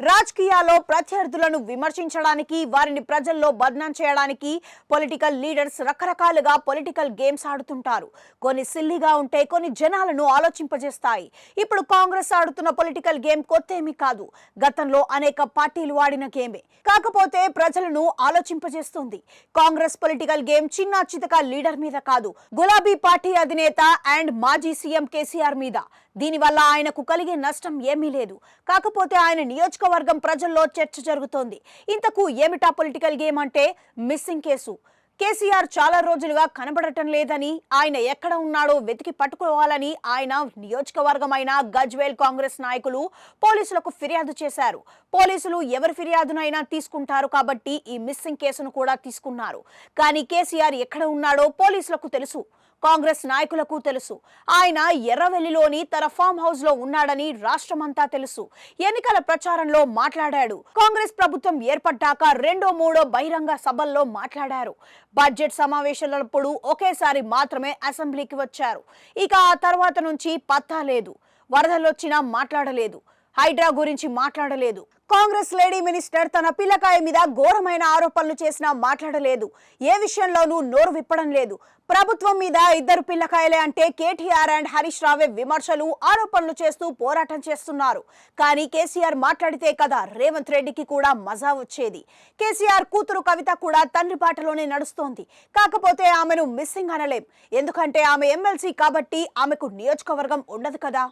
రాజకీయాల్లో ప్రత్యర్థులను విమర్శించడానికి వారిని ప్రజల్లో బదనాం చేయడానికి పొలిటికల్ లీడర్స్ రకరకాలుగా పొలిటికల్ గేమ్స్ ఆడుతుంటారు. కొన్ని సిల్లీగా ఉంటే కొన్ని జనాలను ఆలోచింపజేస్తాయి. ఇప్పుడు కాంగ్రెస్ ఆడుతున్న పొలిటికల్ గేమ్ కొత్తేమీ కాదు. గతంలో అనేక పార్టీలు ఆడిన గేమే. కాకపోతే ప్రజలను ఆలోచింపజేస్తుంది. కాంగ్రెస్ పొలిటికల్ గేమ్ చిన్న చితక లీడర్ మీద కాదు, గులాబీ పార్టీ అధినేత అండ్ మాజీ సీఎం కేసీఆర్ మీద. దీనివల్ల ఆయనకు కలిగే నష్టం ఏమీ లేదు. కాకపోతే ఆయన నియోజకవర్గం ప్రజల్లో చర్చ జరుగుతోంది. ఇంతకు ఏమిటా పొలిటికల్ గేమ్ అంటే మిస్సింగ్ కేసు. కేసీఆర్ చాలా రోజులుగా కనబడటం లేదని, ఆయన ఎక్కడ ఉన్నాడో వెతికి పట్టుకోవాలని ఆయన నియోజకవర్గమైన గజ్వేల్ కాంగ్రెస్ నాయకులు పోలీసులకు ఫిర్యాదు చేశారు. పోలీసులు ఎవరి ఫిర్యాదునైనా తీసుకుంటారు కాబట్టి ఈ మిస్సింగ్ కేసును కూడా తీసుకున్నారు. కానీ కేసీఆర్ ఎక్కడ ఉన్నాడో పోలీసులకు తెలుసు, కాంగ్రెస్ నాయకులకు తెలుసు. ఆయన ఎర్రవెల్లిలోని తన ఫామ్ హౌస్ లో ఉన్నాడని రాష్ట్రమంతా తెలుసు. ఎన్నికల ప్రచారంలో మాట్లాడాడు. కాంగ్రెస్ ప్రభుత్వం ఏర్పడ్డాక రెండో మూడో బహిరంగ సభల్లో మాట్లాడారు. బడ్జెట్ సమావేశాలప్పుడు ఒకేసారి మాత్రమే అసెంబ్లీకి వచ్చారు. ఇక ఆ తర్వాత నుంచి పత్తా లేదు. వరదలొచ్చినా మాట్లాడలేదు. హైడ్రా గురించి మాట్లాడలేదు. కాంగ్రెస్ లేడీ మినిస్టర్ తన పిల్లకాయ మీద ఘోరమైన ఆరోపణలు చేసినా మాట్లాడలేదు. ఏ విషయంలోనూ నోరు విప్పడం లేదు. ప్రభుత్వం మీద ఇద్దరు పిల్లకాయలే అంటే కేటీఆర్ అండ్ హరీష్ రావే విమర్శలు, ఆరోపణలు చేస్తూ పోరాటం చేస్తున్నారు. కానీ కేసీఆర్ మాట్లాడితే కదా రేవంత్ రెడ్డికి కూడా మజా వచ్చేది. కేసీఆర్ కూతురు కవిత కూడా తండ్రి బాటలోనే నడుస్తోంది. కాకపోతే ఆమెను మిస్సింగ్ అనలేం. ఎందుకంటే ఆమె ఎమ్మెల్సీ కాబట్టి ఆమెకు నియోజకవర్గం ఉండదు కదా.